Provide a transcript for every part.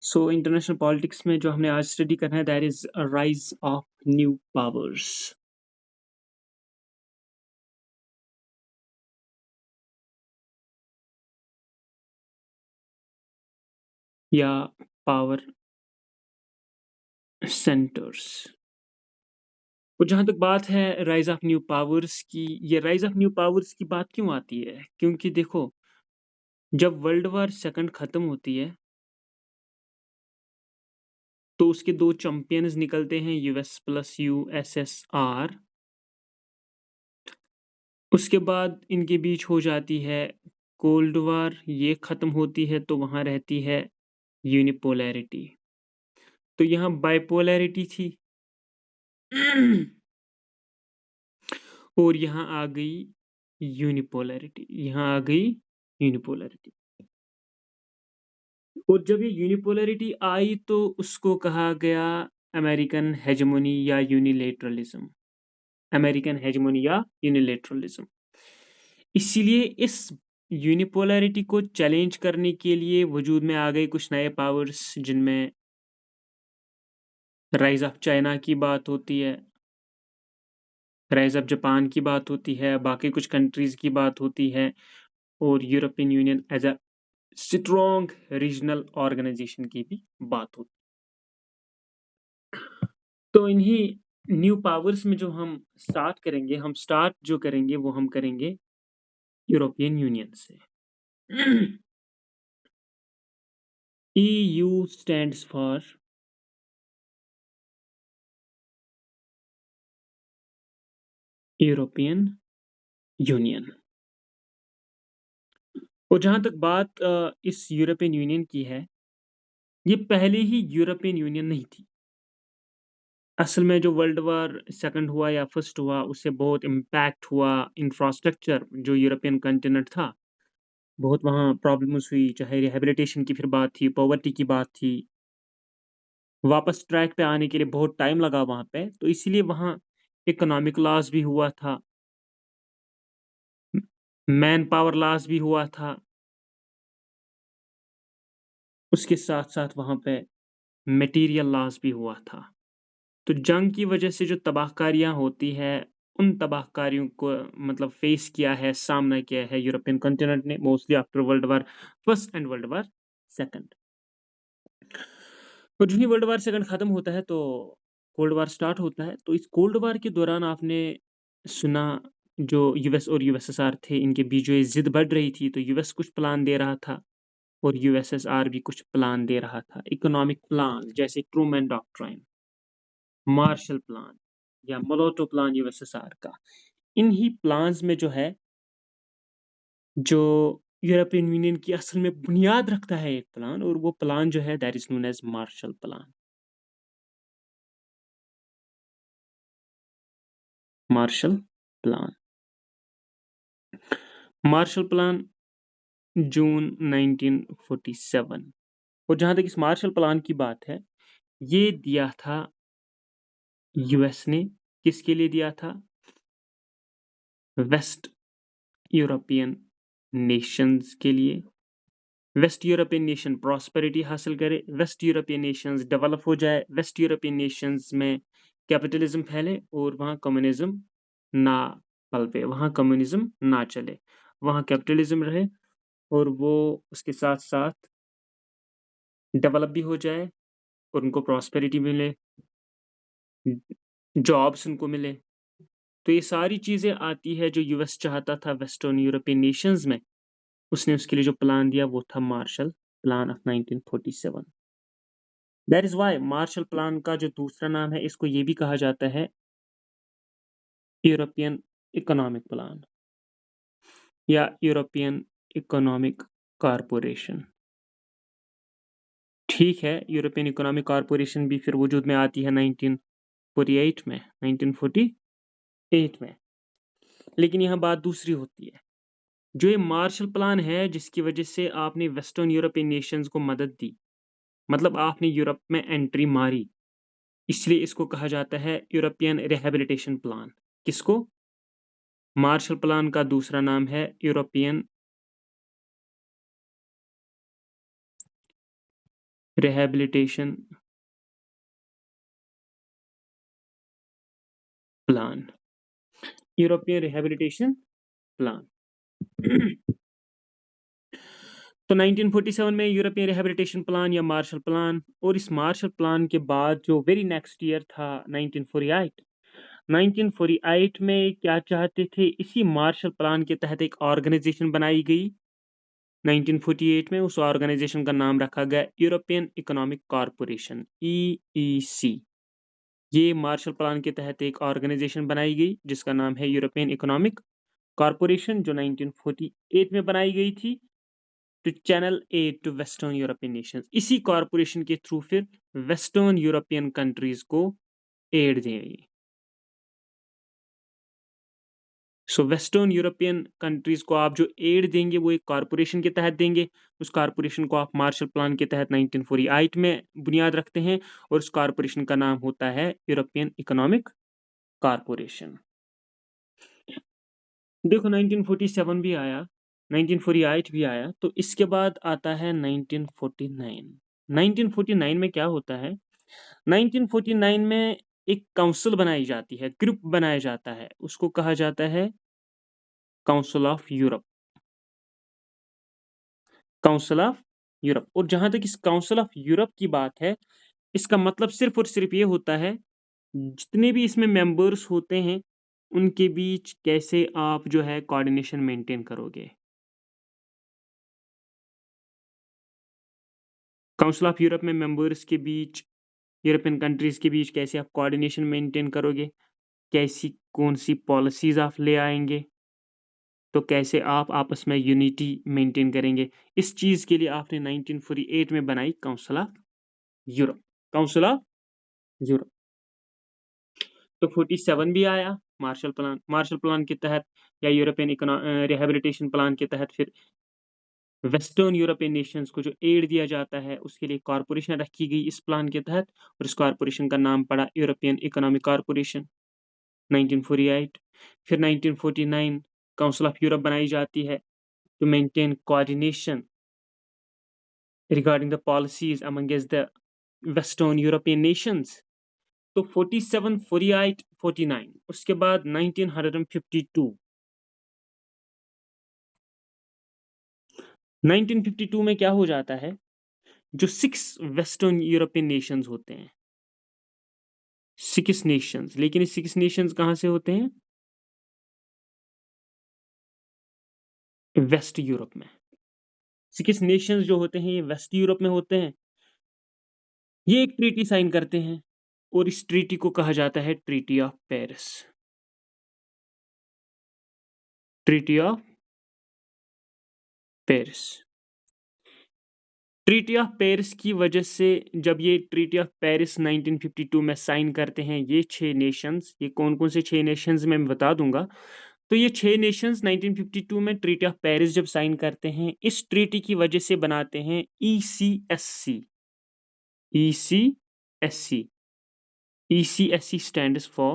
So international politics में जो हमने आज स्टडी करना है that is rise of new powers. या पावर सेंटर्स। और जहाँ तक बात है राइज ऑफ न्यू पावर्स की, ये राइज ऑफ न्यू पावर्स की बात क्यों आती है? क्योंकि देखो, जब वर्ल्ड वॉर सेकंड खत्म होती है तो उसके दो चैंपियंस निकलते हैं, यूएस प्लस यूएसएसआर। उसके बाद इनके बीच हो जाती है कोल्ड वॉर, ये खत्म होती है तो वहां रहती है यूनिपोलैरिटी। तो यहाँ बाइपोलैरिटी थी और यहाँ आ गई यूनिपोलैरिटी, यहाँ आ गई यूनिपोलैरिटी। और जब ये यूनिपोलैरिटी आई तो उसको कहा गया अमेरिकन हेजेमोनी या यूनिलेटरलिज्म। अमेरिकन हेजेमोनी या यूनिलेटरलिज्म। इसीलिए इस यूनिपोलैरिटी को चैलेंज करने के लिए वजूद में आ गए कुछ नए पावर्स, जिनमें राइज ऑफ चाइना की बात होती है, राइज ऑफ जापान की बात होती है, बाकी कुछ कंट्रीज की बात होती है, और European Union as a strong regional organisation की भी बात होती है। तो इन्हीं न्यू पावर्स में जो हम स्टार्ट करेंगे, हम स्टार्ट जो करेंगे वो हम करेंगे यूरोपियन यूनियन से। EU stands for European union. और जहां तक बात इस यूरोपियन यूनियन की है, ये पहले ही यूरोपियन यूनियन नहीं थी। असल में जो वर्ल्ड वॉर सेकंड हुआ या फर्स्ट हुआ, उससे बहुत इम्पैक्ट हुआ इंफ्रास्ट्रक्चर, जो यूरोपियन कंटिनेंट था, बहुत वहाँ प्रॉब्लम्स हुई, चाहे रिहेबिलिटेशन की फिर बात थी, पॉवर्टी की बात थी, वापस ट्रैक पे आने के लिए बहुत टाइम लगा वहाँ पे। तो इसीलिए वहाँ इकोनॉमिक लॉस भी हुआ था, मैन पावर लॉस भी हुआ था, उसके साथ साथ वहाँ पे मटेरियल लॉस भी हुआ था। तो जंग की वजह से जो तबाहकारियाँ होती है, उन तबाहकारियों को मतलब फेस किया है, सामना किया है यूरोपियन कॉन्टिनेंट ने, mostly after world war first and world war second. और जो ही वर्ल्ड वार सेकंड खत्म होता है तो कोल्ड वार स्टार्ट होता है। तो इस कोल्ड वार के दौरान आपने सुना, जो यूएस और यूएसएसआर थे, इनके बीच जो ये जिद बढ़ रही थी, तो यूएस कुछ प्लान दे रहा था और यूएसएसआर भी कुछ प्लान दे रहा था, इकोनॉमिक प्लान, जैसे ट्रूमैन डॉक्ट्राइन, मार्शल प्लान या मोलोटो प्लान यूएसएसआर का। इन्हीं प्लान्स में जो है, जो यूरोपियन यूनियन की असल में बुनियाद रखता है एक प्लान, और वो प्लान जो है that is known as Marshall plan. Marshall plan, Marshall plan June 1947। और जहां तक इस मार्शल प्लान की बात है, ये दिया था यूएस ने। किसके लिए दिया था? वेस्ट यूरोपियन नेशंस के लिए। वेस्ट यूरोपियन नेशन प्रॉस्पेरिटी हासिल करे, वेस्ट यूरोपियन नेशंस डेवलप हो जाए, वेस्ट यूरोपियन नेशंस में कैपिटलिज्म फैले और वहाँ कम्युनिज्म ना पलपे, वहाँ कम्युनिज्म ना चले, वहाँ कैपिटलिज्म रहे, और वो उसके साथ साथ डेवलप भी हो जाए और उनको प्रॉस्पेरिटी मिले, जॉब्स उनको मिले। तो ये सारी चीज़ें आती है जो यूएस चाहता था वेस्टर्न यूरोपियन नेशंस में। उसने उसके लिए जो प्लान दिया वो था Marshall plan of 1947। That is why Marshall plan का जो दूसरा नाम है, इसको ये भी कहा जाता है यूरोपियन इकोनॉमिक प्लान या यूरोपियन इकोनॉमिक कारपोरेशन। ठीक है, यूरोपियन इकोनॉमिक कारपोरेशन भी फिर वजूद में आती है 1948 में, 1948 में। लेकिन यहाँ बात दूसरी होती है, जो ये मार्शल प्लान है, जिसकी वजह से आपने वेस्टर्न यूरोपियन नेशंस को मदद दी, मतलब आपने यूरोप में एंट्री मारी, इसलिए इसको कहा जाता है यूरोपियन रिहेबिलिटेशन प्लान। किसको? मार्शल प्लान का दूसरा नाम है European rehabilitation plan, European rehabilitation plan. तो 1947 में यूरोपियन रिहेबिलिटेशन प्लान या मार्शल प्लान, और इस मार्शल प्लान के बाद जो वेरी नेक्स्ट ईयर था 1948, 1948 में क्या चाहते थे, इसी मार्शल प्लान के तहत एक ऑर्गेनाइजेशन बनाई गई। 1948 में उस ऑर्गेनाइजेशन का नाम रखा गया यूरोपियन इकोनॉमिक कॉरपोरेशन, EEC। ये मार्शल प्लान के तहत एक ऑर्गेनाइजेशन बनाई गई जिसका नाम है यूरोपियन इकोनॉमिक कॉरपोरेशन, जो 1948 में बनाई गई थी to channel aid to western European nations. इसी कॉरपोरेशन के थ्रू फिर वेस्टर्न यूरोपियन कंट्रीज को एड देंगे। सो वेस्टर्न यूरोपियन कंट्रीज को आप जो एड देंगे वो एक कॉरपोरेशन के तहत देंगे। उस कॉरपोरेशन को आप मार्शल प्लान के तहत 1948 में बुनियाद रखते हैं, और उस कॉरपोरेशन का नाम होता है यूरोपियन इकोनॉमिक कॉरपोरेशन। देखो 1947 भी आया, 1948 भी आया, तो इसके बाद आता है 1949। 1949 में क्या होता है, 1949 में एक काउंसिल बनाई जाती है, ग्रुप बनाया जाता है, उसको कहा जाता है council of Europe, council of Europe. और जहां तक इस काउंसिल ऑफ यूरोप की बात है, इसका मतलब सिर्फ और सिर्फ ये होता है, जितने भी इसमें मेंबर्स होते हैं उनके बीच कैसे आप जो है कोऑर्डिनेशन मेंटेन करोगे। काउंसिल ऑफ यूरोप में मेंबर्स के बीच, यूरोपियन कंट्रीज के बीच कैसे आप कोऑर्डिनेशन मेंटेन करोगे, कैसी कौन सी पॉलिसीज आप ले आएंगे, तो कैसे आप आपस में यूनिटी मेंटेन करेंगे। इस चीज के लिए आपने 1948 में बनाई council of Europe, council of Europe. तो 47 भी आया मार्शल प्लान, मार्शल प्लान के तहत या यूरोपियन रिहेबिलिटेशन प्लान के तहत फिर वेस्टर्न यूरोपियन नेशंस को जो एड दिया जाता है उसके लिए कॉरपोरेशन रखी गई इस प्लान के तहत, और इस कॉरपोरेशन का नाम पड़ा यूरोपियन इकोनॉमिक कॉरपोरेशन, 1948। फिर 1949 काउंसिल ऑफ यूरोप बनाई जाती है to maintain coordination regarding the policies amongst the western European nations. तो 47, 48, 49, उसके बाद 1952, 1952 में क्या हो जाता है, जो 6 वेस्टर्न यूरोपियन नेशंस होते हैं, 6 नेशंस, लेकिन ये 6 नेशंस कहाँ से होते हैं, वेस्ट यूरोप में। 6 नेशंस जो होते हैं ये वेस्ट यूरोप में होते हैं। ये एक ट्रीटी साइन करते हैं, और इस ट्रीटी को कहा जाता है treaty of Paris, treaty of Paris. Treaty of Paris की वजह से, जब ये ट्रीटी ऑफ पेरिस 1952 में साइन करते हैं ये 6 नेशंस, ये कौन कौन से 6 नेशंस मैं बता दूंगा। तो ये 6 नेशंस 1952 में ट्रीटी ऑफ पेरिस जब साइन करते हैं, इस ट्रीटी की वजह से बनाते हैं ECSC, ECSC, ECSC stands for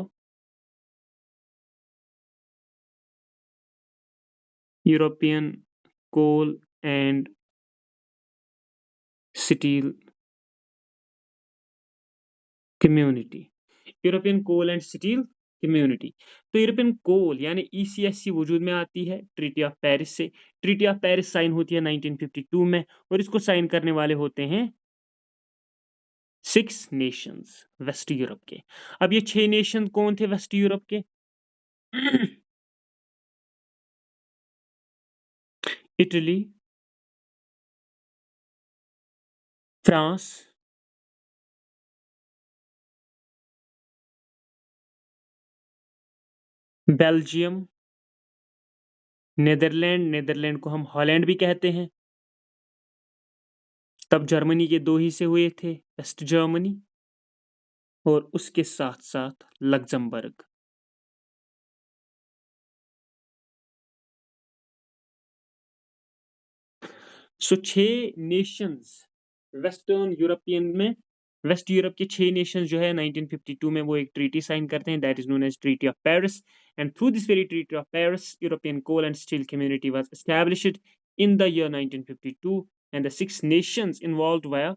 European Coal and Steel Community, European coal and steel community. तो यूरोपियन कोल यानी ECSC वजूद में आती है ट्रीटी ऑफ पेरिस से। ट्रीटी ऑफ पेरिस साइन होती है 1952 में, और इसको साइन करने वाले होते हैं 6 नेशंस वेस्ट यूरोप के। अब ये 6 नेशन कौन थे वेस्ट यूरोप के? Italy, France, Belgium, Netherlands, Netherlands को हम हॉलैंड भी कहते हैं। तब जर्मनी के 2 हिस्से हुए थे, वेस्ट जर्मनी और उसके साथ साथ लग्जमबर्ग। सो 6 नेशंस वेस्टर्न यूरोपियन में, वेस्ट यूरोप के 6 नेशंस जो है 1952 में वो एक ट्रीटी साइन करते हैं, that is known as treaty of Paris. And through this very treaty of Paris, European coal and steel community was established in the year 1952, and the 6 nations involved were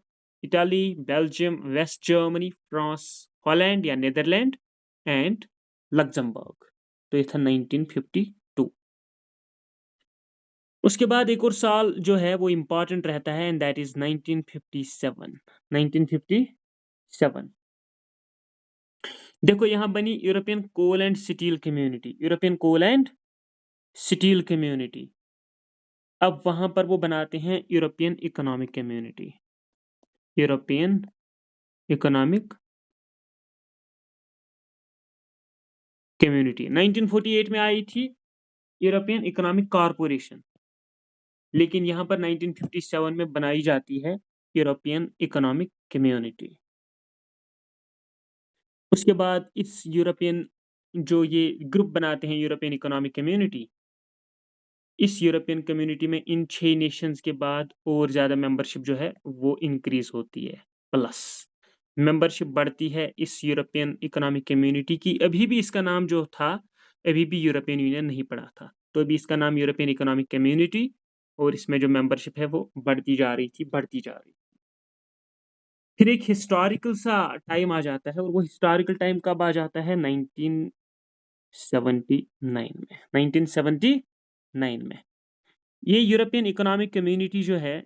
Italy, Belgium, west Germany, France, Holland या Netherlands and Luxembourg. तो ये था 1952। उसके बाद एक और साल जो है वो इम्पॉर्टेंट रहता है एंड दैट इज 1957। 1957 देखो यहाँ बनी European coal and steel community. European coal and steel community. अब वहां पर वो बनाते हैं European economic community. European economic community 1948 में आई थी यूरोपियन इकोनॉमिक कॉरपोरेशन, लेकिन यहाँ पर 1957 में बनाई जाती है यूरोपियन इकोनॉमिक कम्युनिटी। उसके बाद इस यूरोपियन जो ये ग्रुप बनाते हैं यूरोपियन इकोनॉमिक कम्युनिटी, इस यूरोपियन कम्युनिटी में इन 6 नेशंस के बाद और ज़्यादा मेंबरशिप जो है वो इंक्रीज होती है, प्लस मेंबरशिप बढ़ती है इस यूरोपियन इकोनॉमिक कम्युनिटी की। अभी भी इसका नाम जो था, अभी भी यूरोपियन यूनियन नहीं पड़ा था, तो अभी इसका नाम यूरोपियन इकोनॉमिक कम्युनिटी, और इसमें जो मेंबरशिप है वो बढ़ती जा रही थी, बढ़ती जा रही थी। फिर एक हिस्टोरिकल सा टाइम आ जाता है, और वो हिस्टोरिकल टाइम कब आ जाता है? 1979 में। 1979 में ये यूरोपियन इकोनॉमिक कम्युनिटी जो है,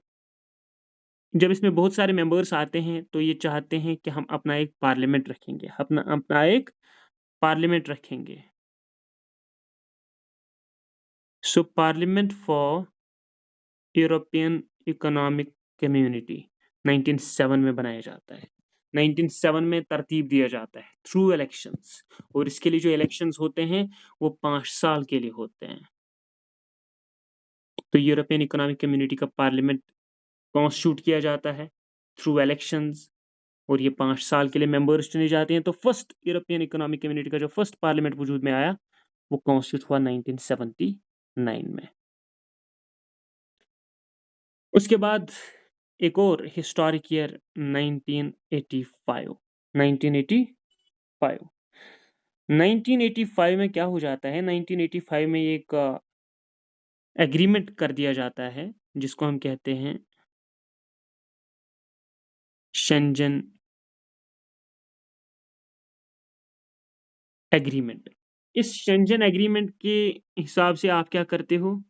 जब इसमें बहुत सारे मेंबर्स आते हैं तो ये चाहते हैं कि हम अपना एक पार्लियामेंट रखेंगे, अपना अपना एक पार्लियामेंट रखेंगे। So parliament for European economic Community 1907 में बनाया जाता है। 1907 में तरतीब दिया जाता है थ्रू इलेक्शंस, और इसके लिए जो इलेक्शंस होते हैं वो 5 साल के लिए होते हैं। तो यूरोपियन इकोनॉमिक कम्युनिटी का पार्लियामेंट कॉन्स्टिट्यूट किया जाता है थ्रू इलेक्शंस, और ये 5 साल के लिए मेंबर्स चुने जाते हैं। तो फर्स्ट यूरोपियन इकोनॉमिक कम्युनिटी का जो फर्स्ट पार्लियामेंट वजूद में आया वो कॉन्स्टिट्यूट हुआ 1979 में। उसके बाद एक और हिस्टोरिक ईयर 1985। 1985 1985 में क्या हो जाता है? 1985 में एक एग्रीमेंट कर दिया जाता है जिसको हम कहते हैं शेंजन एग्रीमेंट। इस शेंजन एग्रीमेंट के हिसाब से आप क्या करते हो?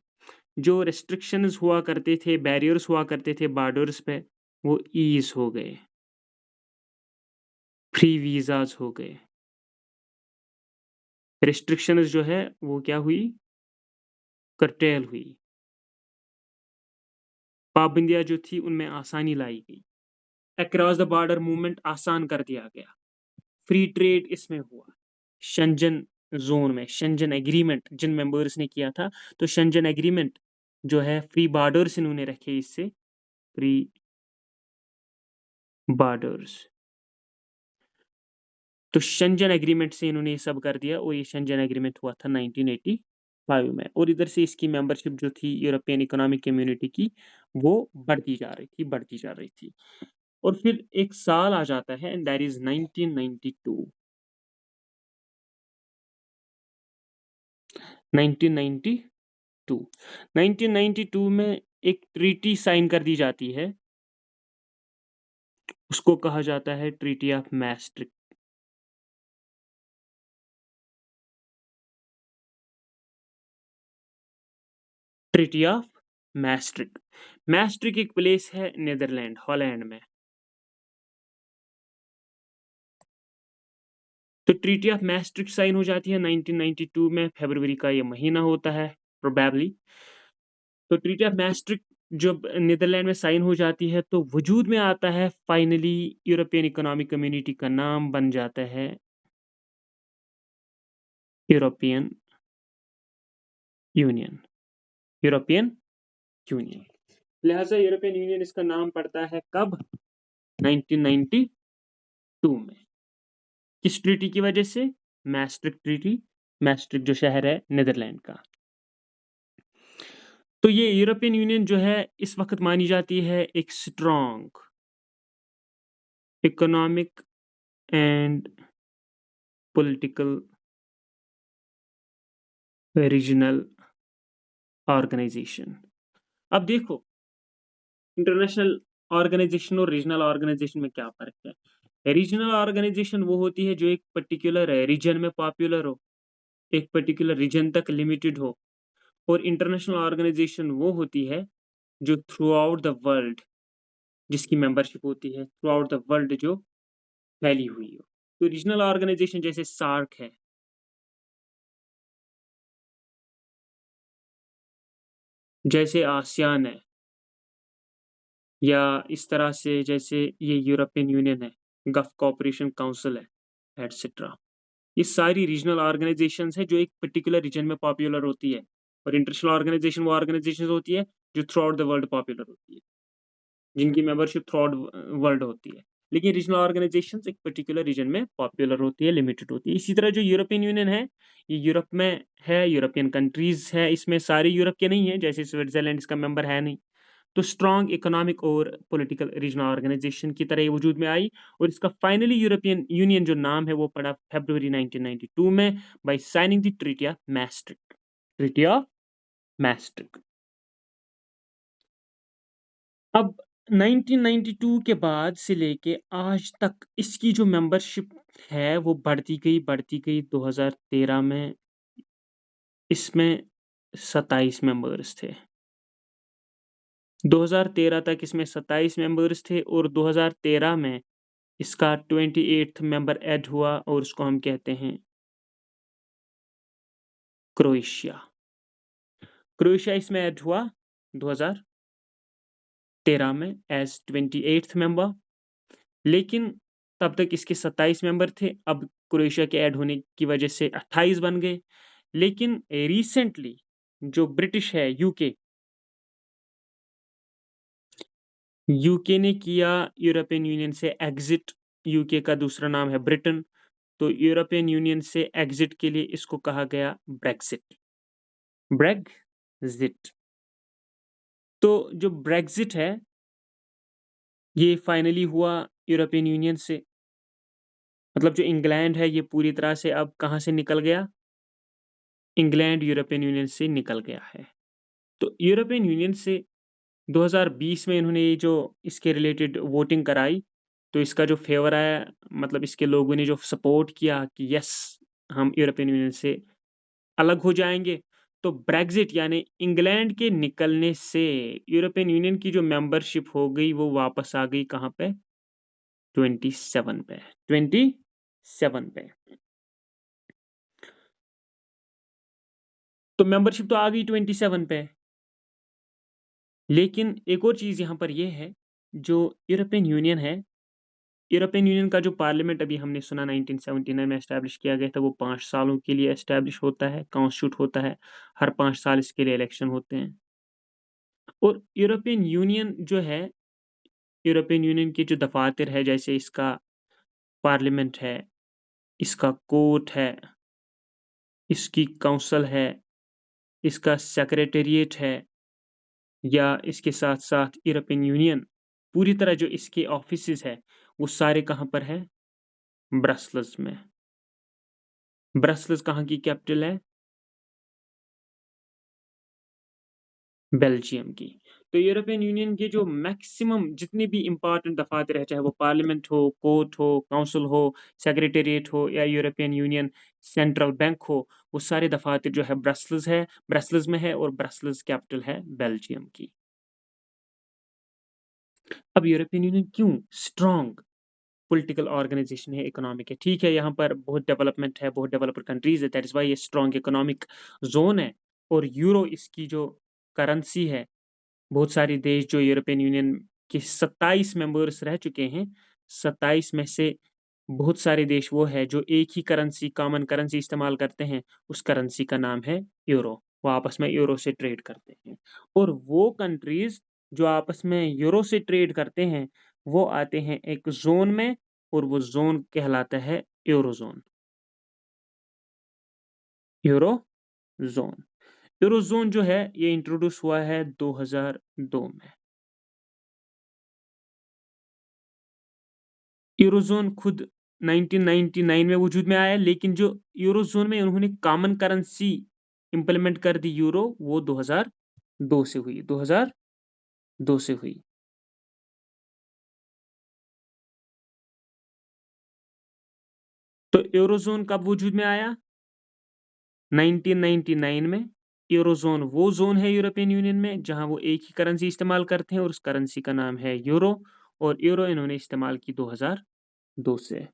जो रेस्ट्रिक्शंस हुआ करते थे, बैरियर्स हुआ करते थे बॉर्डर्स पे, वो ईज हो गए, फ्री वीजाज हो गए। रिस्ट्रिक्शंस जो है वो क्या हुई? कर्टेल हुई। पाबंदियां जो थी उनमें आसानी लाई गई। अक्रॉस द बॉर्डर मूवमेंट आसान कर दिया गया। फ्री ट्रेड इसमें हुआ। शेंजन जोन में शेंजन एग्रीमेंट जिन मेंबर्स ने किया था, तो शेंजन एग्रीमेंट जो है फ्री बॉर्डर्स इन्होंने रखे, इससे फ्री बॉर्डर्स। तो शेंजन एग्रीमेंट से इन्होंने ये सब कर दिया, और ये शेंजन एग्रीमेंट हुआ था 1985 में। और इधर से इसकी मेंबरशिप जो थी यूरोपियन इकोनॉमिक कम्युनिटी की, वो बढ़ती जा रही थी, बढ़ती जा रही थी। और फिर एक साल आ जाता है एंड दैट इज 1992। 1992 1992 में एक ट्रीटी साइन कर दी जाती है, उसको कहा जाता है treaty of Maastricht. Treaty of Maastricht. Maastricht एक प्लेस है नीदरलैंड, हॉलैंड में। तो ट्रीटी ऑफ मैस्ट्रिक्ट साइन हो जाती है 1992 में, फरवरी का ये महीना होता है प्रोबेबली। तो ट्रीटी ऑफ मैस्ट्रिक्ट जब नीदरलैंड में साइन हो जाती है तो वजूद में आता है फाइनली यूरोपियन इकोनॉमिक कम्युनिटी का नाम बन जाता है यूरोपियन यूनियन। European union. लिहाजा यूरोपियन यूनियन इसका नाम पड़ता है कब? 1992 में। किस ट्रीटी की वजह से? मैस्ट्रिक्ट ट्रीटी। मैस्ट्रिक्ट जो शहर है नीदरलैंड का। तो ये यूरोपियन यूनियन जो है इस वक्त मानी जाती है एक strong economic and political regional organisation. अब देखो, इंटरनेशनल ऑर्गेनाइजेशन और रीजनल ऑर्गेनाइजेशन में क्या फ़र्क है? रीजनल ऑर्गेनाइजेशन वो होती है जो एक पर्टिकुलर रीजन में पॉपुलर हो, एक पर्टिकुलर रीजन तक लिमिटेड हो, और इंटरनेशनल ऑर्गेनाइजेशन वो होती है जो थ्रू आउट द वर्ल्ड, जिसकी मेंबरशिप होती है थ्रू आउट द वर्ल्ड, जो फैली हुई हो। तो रीजनल ऑर्गेनाइजेशन जैसे सार्क है, जैसे आसियान है, या इस तरह से जैसे ये यूरोपियन यूनियन है, गल्फ कोऑपरेशन काउंसिल है, एटसेट्रा। ये सारी रीजनल ऑर्गेनाइजेशंस हैं जो एक पर्टिकुलर रीजन में पॉपुलर होती है, और इंटरनेशनल ऑर्गेनाइजेशन वो ऑर्गेनाइजेशंस होती है जो through out the world popular होती है, जिनकी मेंबरशिप थ्रू आउट वर्ल्ड होती है। लेकिन रीजनल ऑर्गेनाइजेशंस एक पर्टिकुलर रीजन में पॉपुलर होती है, लिमिटेड होती है। इसी तरह जो यूरोपियन यूनियन है, ये यूरोप में है, यूरोपियन कंट्रीज़ है, इसमें सारे यूरोप के नहीं हैं, जैसे स्विट्ज़रलैंड इसका मेंबर है नहीं। तो स्ट्रॉन्ग इकोनॉमिक और पॉलिटिकल रीजनल ऑर्गेनाइजेशन की तरह ये वजूद में आई, और इसका फाइनली यूरोपियन यूनियन जो नाम है वो पड़ा फरवरी 1992 में, by signing the treaty of Maastricht. Treaty of Maastricht. अब 1992 के बाद से लेके आज तक इसकी जो मेंबरशिप है वो बढ़ती गई। 2013 में इसमें 27 मेंबर्स थे। 2013 तक इसमें 27 मेंबर्स थे, और 2013 में इसका 28th मेंबर ऐड हुआ, और उसको हम कहते हैं क्रोएशिया। क्रोएशिया इसमें ऐड हुआ 2013 में एज़ 28th मेंबर, लेकिन तब तक इसके 27 मेंबर थे। अब क्रोएशिया के ऐड होने की वजह से 28 बन गए। लेकिन रिसेंटली जो ब्रिटिश है, यूके ने किया यूरोपियन यूनियन से एग्ज़िट। यूके का दूसरा नाम है ब्रिटेन। तो यूरोपियन यूनियन से एग्ज़िट के लिए इसको कहा गया ब्रेक्सिट। ब्रेक्सिट। तो जो ब्रेक्सिट है, ये फाइनली हुआ यूरोपियन यूनियन से। मतलब जो इंग्लैंड है ये पूरी तरह से अब कहाँ से निकल गया? इंग्लैंड यूरोपियन यूनियन से निकल गया है। तो यूरोपियन यूनियन से 2020 में इन्होंने ये जो इसके रिलेटेड वोटिंग कराई, तो इसका जो फ़ेवर आया, मतलब इसके लोगों ने जो सपोर्ट किया कि यस, हम यूरोपियन यूनियन से अलग हो जाएँगे। तो ब्रेक्सिट यानी इंग्लैंड के निकलने से यूरोपियन यूनियन की जो मेंबरशिप हो गई वो वापस आ गई कहाँ पे? 27 पे, 27 पे। तो मेंबरशिप तो आ गई 27 पे। लेकिन एक और चीज़ यहाँ पर ये है, जो यूरोपियन यूनियन है, यूरोपियन यूनियन का जो पार्लियामेंट अभी हमने सुना 1979 में एस्टैब्लिश किया गया था, वो 5 सालों के लिए एस्टैब्लिश होता है, कॉन्स्टिट्यूट होता है। हर 5 साल इसके लिए इलेक्शन होते हैं। और यूरोपियन यूनियन जो है, यूरोपियन यूनियन की जो दफ़ातर है, जैसे इसका पार्लियामेंट है, इसका कोर्ट है, इसकी काउंसिल है, इसका सेक्रेटेरिएट है, या इसके साथ-साथ यूरोपियन यूनियन पूरी तरह जो इसके ऑफिसेज़ है, वो सारे कहाँ पर हैं? ब्रसेल्स में। ब्रसेल्स कहाँ की कैपिटल है? बेल्जियम की। तो यूरोपियन यूनियन के जो मैक्सिमम जितने भी इम्पोर्टेंट दफ़ातर हैं, चाहे वो पार्लियामेंट हो, कोर्ट हो, काउंसिल हो, सेक्रेटेरिएट हो, या यूरोपियन यूनियन सेंट्रल बैंक हो, वो सारे दफ़ातर जो है ब्रसेल्स में है, और ब्रसेल्स कैपिटल है बेल्जियम की। अब यूरोपियन यूनियन क्यों स्ट्रॉन्ग पॉलिटिकल ऑर्गेनाइजेशन है, इकोनॉमिक है? ठीक है, यहाँ पर बहुत डेवलपमेंट है, बहुत डेवलप्ड कंट्रीज़ है, दैट इज़ व्हाई ये स्ट्रॉन्ग इकोनॉमिक ज़ोन है, और यूरो इसकी जो करेंसी है। बहुत सारे देश जो यूरोपियन यूनियन के 27 मेंबर्स रह चुके हैं, 27 में से बहुत सारे देश वो हैं जो एक ही करेंसी, कॉमन करेंसी इस्तेमाल करते हैं, उस करेंसी का नाम है यूरो। वो आपस में यूरो से ट्रेड करते हैं, और वो कंट्रीज़ जो आपस में यूरो से ट्रेड करते हैं, वो आते हैं एक ज़ोन में, और वो ज़ोन कहलाता है यूरोज़ोन। Euro zone. यूरोज़ोन जो है ये इंट्रोड्यूस हुआ है 2002 में। यूरोज़ोन खुद 1999 में वजूद में आया, लेकिन जो यूरोज़ोन में उन्होंने कॉमन करेंसी इम्प्लीमेंट कर दी यूरो, वो 2002 से हुई, 2002 से हुई। तो यूरोज़ोन कब वजूद में आया? 1999 में। यूरोज़ोन वो ज़ोन है यूरोपियन यूनियन में जहाँ वो एक ही करेंसी इस्तेमाल करते हैं और उस करेंसी का नाम है यूरो, और यूरो इन्होंने इस्तेमाल की 2002 से।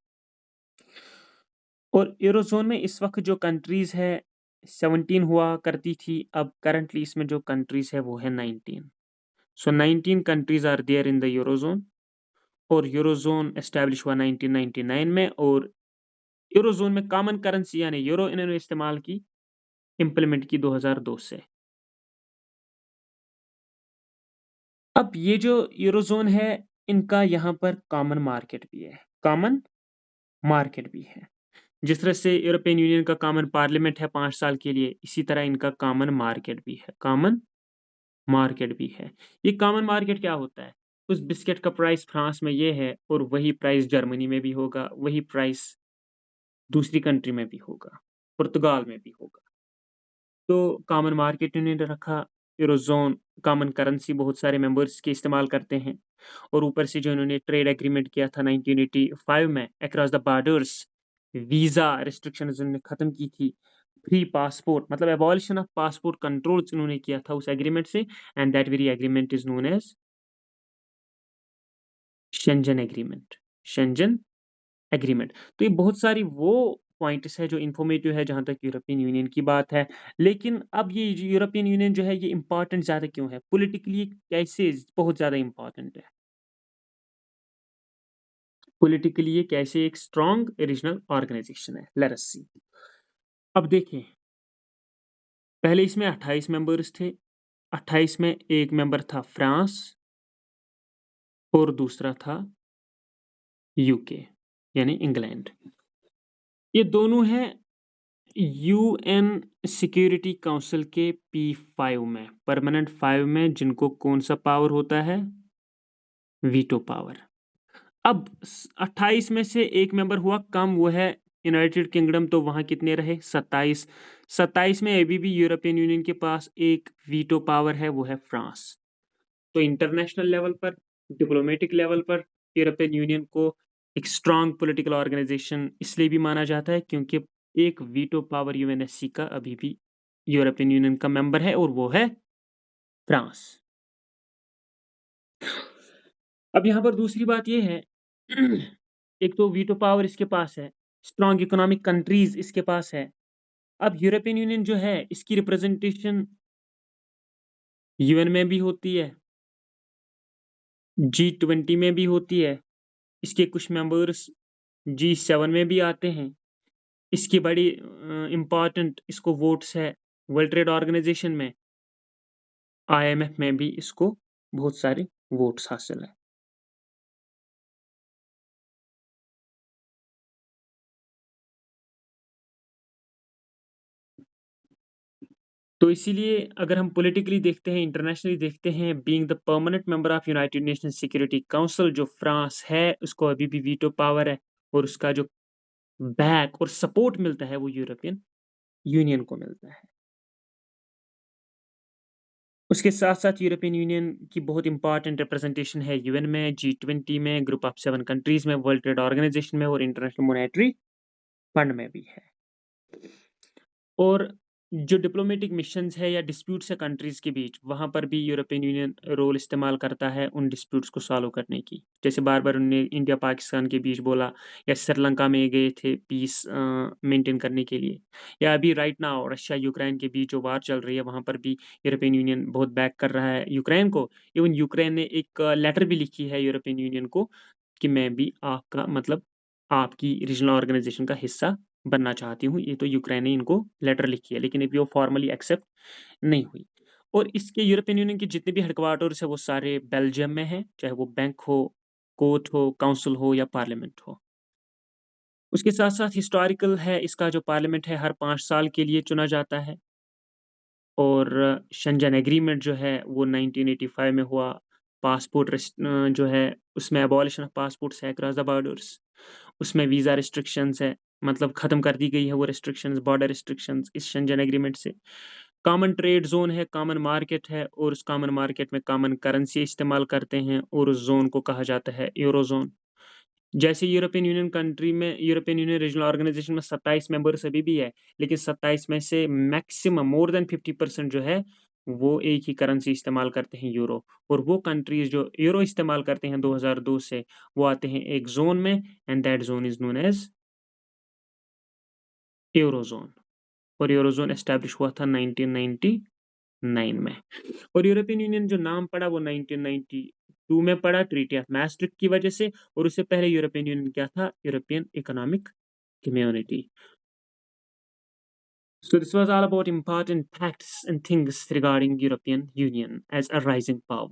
और यूरोज़ोन में इस वक़्त जो कंट्रीज़ है 17 हुआ करती थी, अब करंटली इसमें जो कंट्रीज़ है वो है 19। So 19 countries are there in the eurozone, और यूरोज़ोन एस्टैब्लिश हुआ 1999 में, और यूरोज़ोन में कॉमन करेंसी यानी यूरो इन्होंने इस्तेमाल की, इम्प्लीमेंट की 2002 से। अब ये जो यूरोज़ोन है, इनका यहाँ पर कॉमन मार्केट भी है, कॉमन मार्केट भी है। जिस तरह से यूरोपियन यूनियन का कॉमन पार्लियामेंट है 5 साल के लिए, इसी तरह इनका कॉमन मार्केट भी है, कॉमन मार्केट भी है। ये कॉमन मार्केट क्या होता है? उस बिस्किट का प्राइस फ्रांस में ये है और वही प्राइस जर्मनी में भी होगा, वही प्राइस दूसरी कंट्री में भी होगा, पुर्तगाल में भी होगा। तो कॉमन मार्केट इन्होंने रखा, यूरोज़ोन कॉमन करेंसी बहुत सारे मेंबर्स के इस्तेमाल करते हैं, और ऊपर से जो इन्होंने ट्रेड एग्रीमेंट किया था 1985 में across the borders, visa restrictions इन्होंने ख़त्म की थी, फ्री पासपोर्ट मतलब एबॉलिशन ऑफ पासपोर्ट कंट्रोल्स इन्होंने किया था उस एग्रीमेंट से, and that very agreement is known as Schengen agreement, Schengen agreement. तो ये बहुत सारी वो पॉइंट्स है जो इन्फॉर्मेटिव है जहाँ तक यूरोपियन यूनियन की बात है। लेकिन अब ये जो यूरोपियन यूनियन जो है ये इम्पोर्टेंट ज़्यादा क्यों है? पॉलिटिकली कैसे बहुत ज़्यादा इम्पोर्टेंट है? पॉलिटिकली ये कैसे एक स्ट्रॉन्ग रीजनल ऑर्गेनाइजेशन है? लेट अस सी। अब देखें, पहले इसमें 28 मेंबर्स थे। 28 में एक मेंबर था फ्रांस और दूसरा था यूके यानी इंग्लैंड। ये दोनों हैं यूएन सिक्योरिटी काउंसिल के P5 में, परमानेंट 5 में, जिनको कौन सा पावर होता है? Veto power. अब 28 में से एक मेंबर हुआ कम, वो है यूनाइटेड किंगडम, तो वहां कितने रहे? 27। 27 में अभी भी यूरोपियन यूनियन के पास एक वीटो पावर है, वो है फ्रांस। तो इंटरनेशनल लेवल पर, डिप्लोमेटिक लेवल पर यूरोपियन यूनियन को एक स्ट्रांग पॉलिटिकल ऑर्गेनाइजेशन इसलिए भी माना जाता है क्योंकि एक वीटो पावर यूएनएससी का अभी भी यूरोपियन यूनियन का मेंबर है, और वो है फ्रांस। अब यहाँ पर दूसरी बात ये है एक तो वीटो पावर इसके पास है, स्ट्रांग इकोनॉमिक कंट्रीज इसके पास है। अब यूरोपियन यूनियन जो है इसकी रिप्रेजेंटेशन यूएन में भी होती है, G20 में भी होती है, इसके कुछ मेंबर्स G7 में भी आते हैं। इसकी बड़ी इम्पोर्टेंट इसको वोट्स है वर्ल्ड ट्रेड ऑर्गेनाइजेशन में, IMF में भी इसको बहुत सारे वोट्स हासिल है। तो इसीलिए अगर हम पॉलिटिकली देखते हैं, इंटरनेशनली देखते हैं, being the permanent member of United nation security council, जो फ्रांस है उसको अभी भी वीटो पावर है, और उसका जो बैक और सपोर्ट मिलता है वो यूरोपियन यूनियन को मिलता है। उसके साथ-साथ यूरोपियन यूनियन की बहुत इंपॉर्टेंट रिप्रेजेंटेशन है यूएन में, G20 में, ग्रुप ऑफ 7 कंट्रीज़ में, वर्ल्ड ट्रेड ऑर्गेनाइजेशन में, और इंटरनेशनल मॉनेटरी फंड में भी है। और जो डिप्लोमेटिक मिशंस है या डिस्प्यूट्स है कंट्रीज़ के बीच, वहाँ पर भी यूरोपियन यूनियन रोल इस्तेमाल करता है उन डिस्प्यूट्स को सॉल्व करने की। जैसे बार-बार उन्होंने इंडिया पाकिस्तान के बीच बोला, या श्रीलंका में गए थे पीस मेंटेन करने के लिए, या अभी राइट नाउ रशिया यूक्रेन के बीच जो वार चल रही है, वहाँ पर भी यूरोपियन यूनियन बहुत बैक कर रहा है यूक्रेन को। इवन यूक्रेन ने एक लेटर भी लिखी है यूरोपियन यूनियन को कि मैं भी आपका मतलब आपकी रीजनल ऑर्गेनाइजेशन का हिस्सा बनना चाहती हूँ। ये तो यूक्रेन ने इनको लेटर लिखी है, लेकिन अभी वो फॉर्मली एक्सेप्ट नहीं हुई। और इसके यूरोपियन यूनियन के जितने भी हेडक्वार्टर्स हैं वो सारे बेल्जियम में हैं, चाहे वो बैंक हो, कोर्ट हो, काउंसिल हो या पार्लियामेंट हो। उसके साथ-साथ हिस्टोरिकल है, इसका जो पार्लियामेंट है हर 5 साल के लिए चुना जाता है, और शेंजन एग्रीमेंट जो है वो 1985 में हुआ। जो है उसमें एबॉलिशन ऑफ पासपोर्ट्स है अक्रॉस द बॉर्डर्स। उसमें वीज़ा रिस्ट्रिक्शंस है, मतलब ख़त्म कर दी गई है वो रिस्ट्रिक्शंस, बॉर्डर रिस्ट्रिक्शंस इस शेंजन एग्रीमेंट से। कॉमन ट्रेड ज़ोन है, कॉमन मार्केट है, और उस कॉमन मार्केट में कॉमन करेंसी इस्तेमाल करते हैं, और उस ज़ोन को कहा जाता है यूरो ज़ोन। जैसे यूरोपियन यूनियन कंट्री में यूरोपियन यूनियन रीजनल ऑर्गेनाइजेशन में 27 मेंबर्स अभी भी है, लेकिन 27 में से मैक्सिमम मोर देन 50% जो है, वो एक ही करेंसी इस्तेमाल करते हैं यूरो। और वो कंट्रीज़ जो यूरो इस्तेमाल करते हैं 2002 से, वो आते हैं एक ज़ोन में and that zone is known as eurozone. और यूरोज़ोन एस्टैब्लिश हुआ था 1999 में। और यूरोपियन यूनियन जो नाम पड़ा वो 1992 में पड़ा ट्रीटी ऑफ maastricht की वजह से, और उससे पहले यूरोपियन यूनियन क्या था? European economic community. So this was all about important facts and things regarding European Union as a rising power.